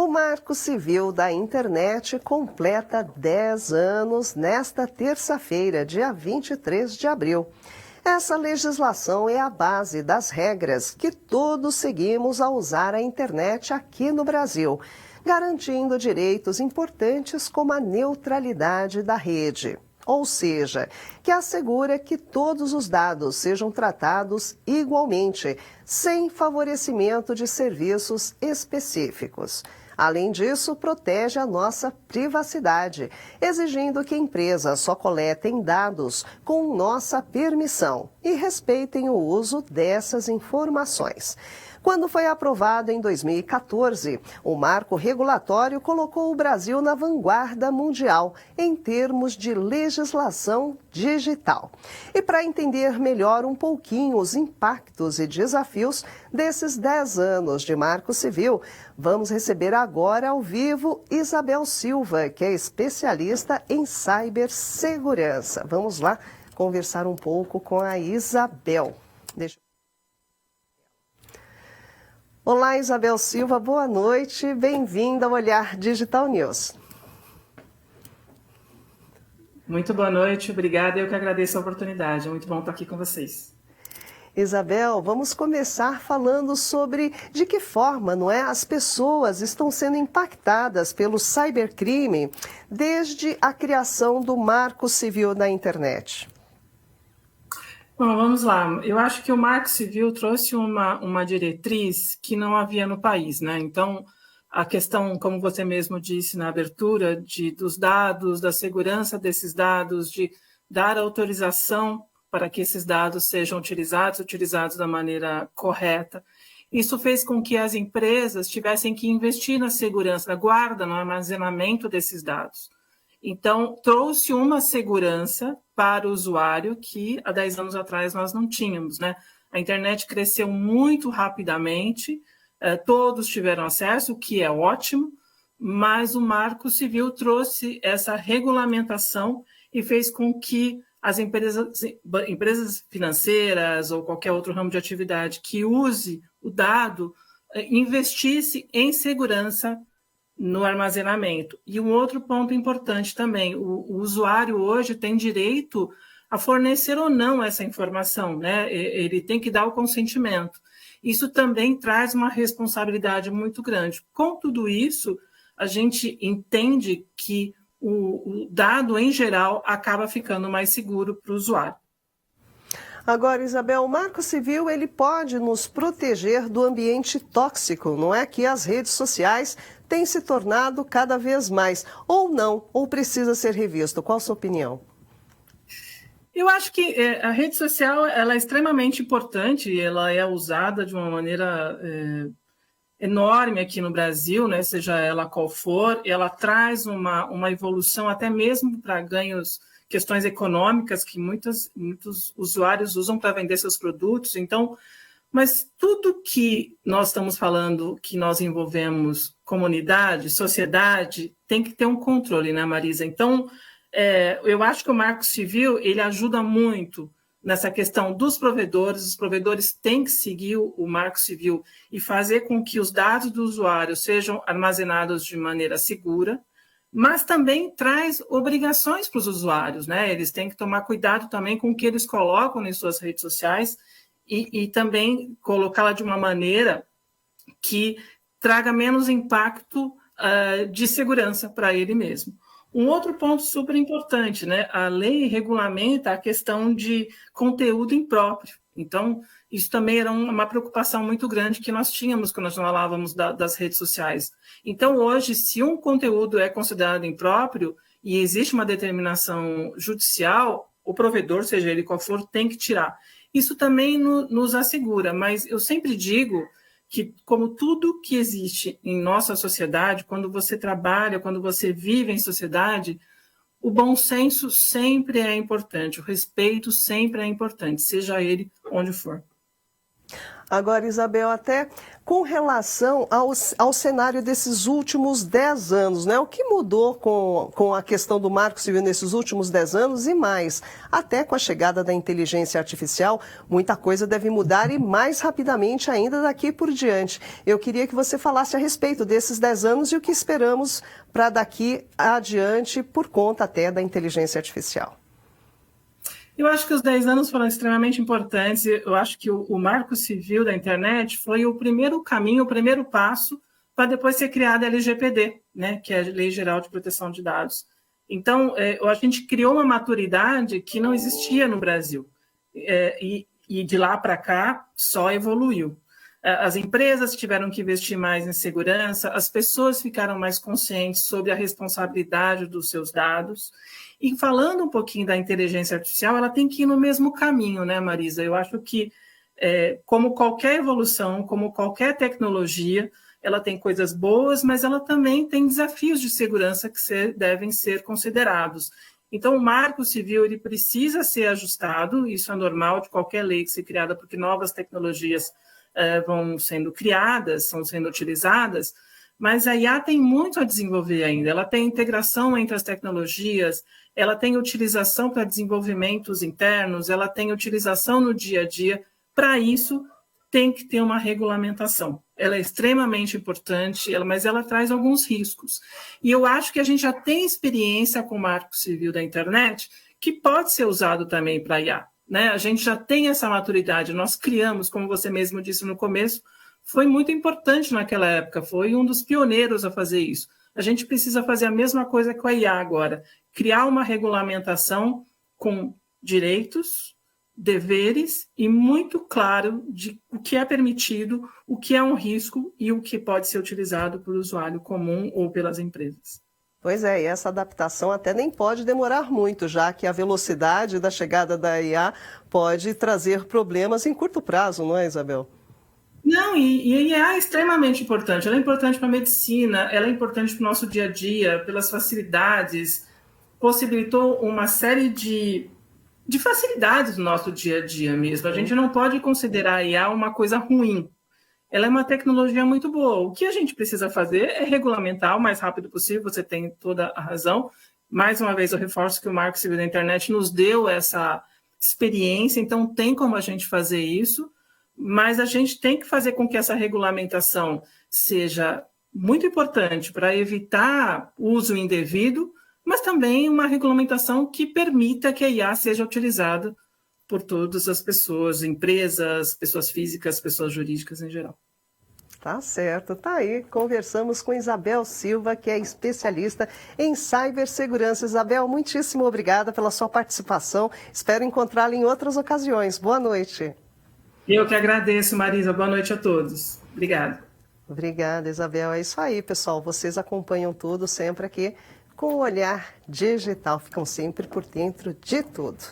O Marco Civil da Internet completa 10 anos nesta terça-feira, dia 23 de abril. Essa legislação é a base das regras que todos seguimos ao usar a internet aqui no Brasil, garantindo direitos importantes como a neutralidade da rede. Ou seja, que assegura que todos os dados sejam tratados igualmente, sem favorecimento de serviços específicos. Além disso, protege a nossa privacidade, exigindo que empresas só coletem dados com nossa permissão e respeitem o uso dessas informações. Quando foi aprovado em 2014, o marco regulatório colocou o Brasil na vanguarda mundial em termos de legislação digital. E para entender melhor um pouquinho os impactos e desafios desses 10 anos de Marco Civil, vamos receber agora ao vivo Isabel Silva, que é especialista em cibersegurança. Vamos lá conversar um pouco com a Isabel. Olá, Isabel Silva, boa noite, bem-vinda ao Olhar Digital News. Muito boa noite, obrigada, eu que agradeço a oportunidade, é muito bom estar aqui com vocês. Isabel, vamos começar falando sobre de que forma, não é, as pessoas estão sendo impactadas pelo cybercrime desde a criação do Marco Civil da Internet. Bom, vamos lá. Eu acho que o Marco Civil trouxe uma diretriz que não havia no país, né? Então, a questão, como você mesmo disse na abertura, dos dados, da segurança desses dados, de dar autorização para que esses dados sejam utilizados da maneira correta. Isso fez com que as empresas tivessem que investir na segurança, na guarda, no armazenamento desses dados. Então, trouxe uma segurança para o usuário que há 10 anos atrás nós não tínhamos, né? A internet cresceu muito rapidamente, todos tiveram acesso, o que é ótimo, mas o Marco Civil trouxe essa regulamentação e fez com que as empresas financeiras ou qualquer outro ramo de atividade que use o dado investisse em segurança no armazenamento. E um outro ponto importante também, o usuário hoje tem direito a fornecer ou não essa informação, né? Ele tem que dar o consentimento. Isso também traz uma responsabilidade muito grande. Com tudo isso, a gente entende que o dado, em geral, acaba ficando mais seguro para o usuário. Agora, Isabel, o Marco Civil ele pode nos proteger do ambiente tóxico, não é? Que as redes sociais têm se tornado cada vez mais, ou não, ou precisa ser revisto. Qual a sua opinião? Eu acho que a rede social ela é extremamente importante, ela é usada de uma maneira enorme aqui no Brasil, né? Seja ela qual for, ela traz uma evolução até mesmo para ganhos, questões econômicas que muitos usuários usam para vender seus produtos. Então, mas tudo que nós estamos falando, que nós envolvemos comunidade, sociedade, tem que ter um controle, né, Marisa? Então, eu acho que o Marco Civil ele ajuda muito nessa questão dos provedores. Os provedores têm que seguir o Marco Civil e fazer com que os dados do usuário sejam armazenados de maneira segura, mas também traz obrigações para os usuários, né? Eles têm que tomar cuidado também com o que eles colocam em suas redes sociais e também colocá-la de uma maneira que traga menos impacto de segurança para ele mesmo. Um outro ponto super importante, né? A lei regulamenta a questão de conteúdo impróprio. Então, isso também era uma preocupação muito grande que nós tínhamos quando nós falávamos das redes sociais. Então, hoje, se um conteúdo é considerado impróprio e existe uma determinação judicial, o provedor, seja ele qual for, tem que tirar. Isso também nos assegura, mas eu sempre digo que, como tudo que existe em nossa sociedade, quando você trabalha, quando você vive em sociedade, o bom senso sempre é importante, o respeito sempre é importante, seja ele onde for. Agora, Isabel, até com relação ao cenário desses últimos 10 anos, né? O que mudou com a questão do Marco Civil nesses últimos 10 anos e mais? Até com a chegada da inteligência artificial, muita coisa deve mudar e mais rapidamente ainda daqui por diante. Eu queria que você falasse a respeito desses 10 anos e o que esperamos para daqui adiante por conta até da inteligência artificial. Eu acho que os 10 anos foram extremamente importantes. Eu acho que o Marco Civil da internet foi o primeiro caminho, o primeiro passo para depois ser criada a LGPD, né, que é a Lei Geral de Proteção de Dados. Então, a gente criou uma maturidade que não existia no Brasil. E de lá para cá, só evoluiu. As empresas tiveram que investir mais em segurança, as pessoas ficaram mais conscientes sobre a responsabilidade dos seus dados. E falando um pouquinho da inteligência artificial, ela tem que ir no mesmo caminho, né, Marisa? Eu acho que, como qualquer evolução, como qualquer tecnologia, ela tem coisas boas, mas ela também tem desafios de segurança que devem ser considerados. Então, o Marco Civil ele precisa ser ajustado, isso é normal de qualquer lei que seja criada, porque novas tecnologias vão sendo criadas, são sendo utilizadas, mas a IA tem muito a desenvolver ainda. Ela tem integração entre as tecnologias, ela tem utilização para desenvolvimentos internos, ela tem utilização no dia a dia. Para isso, tem que ter uma regulamentação. Ela é extremamente importante, mas ela traz alguns riscos. E eu acho que a gente já tem experiência com o Marco Civil da internet, que pode ser usado também para IA. Né? A gente já tem essa maturidade. Nós criamos, como você mesmo disse no começo, foi muito importante naquela época, foi um dos pioneiros a fazer isso. A gente precisa fazer a mesma coisa com a IA agora, criar uma regulamentação com direitos, deveres e muito claro de o que é permitido, o que é um risco e o que pode ser utilizado por usuário comum ou pelas empresas. Pois é, e essa adaptação até nem pode demorar muito, já que a velocidade da chegada da IA pode trazer problemas em curto prazo, não é, Isabel? Não, e a IA é extremamente importante. Ela é importante para a medicina, ela é importante para o nosso dia a dia, pelas facilidades, possibilitou uma série de facilidades no nosso dia a dia mesmo. A gente não pode considerar a IA uma coisa ruim. Ela é uma tecnologia muito boa. O que a gente precisa fazer é regulamentar o mais rápido possível, você tem toda a razão. Mais uma vez, eu reforço que o Marco Civil da Internet nos deu essa experiência, então tem como a gente fazer isso, mas a gente tem que fazer com que essa regulamentação seja muito importante para evitar uso indevido, mas também uma regulamentação que permita que a IA seja utilizada por todas as pessoas, empresas, pessoas físicas, pessoas jurídicas em geral. Tá certo, tá aí. Conversamos com Isabel Silva, que é especialista em cibersegurança. Isabel, muitíssimo obrigada pela sua participação. Espero encontrá-la em outras ocasiões. Boa noite. Eu que agradeço, Marisa. Boa noite a todos. Obrigada. Obrigada, Isabel. É isso aí, pessoal. Vocês acompanham tudo sempre aqui com o Olhar Digital. Ficam sempre por dentro de tudo.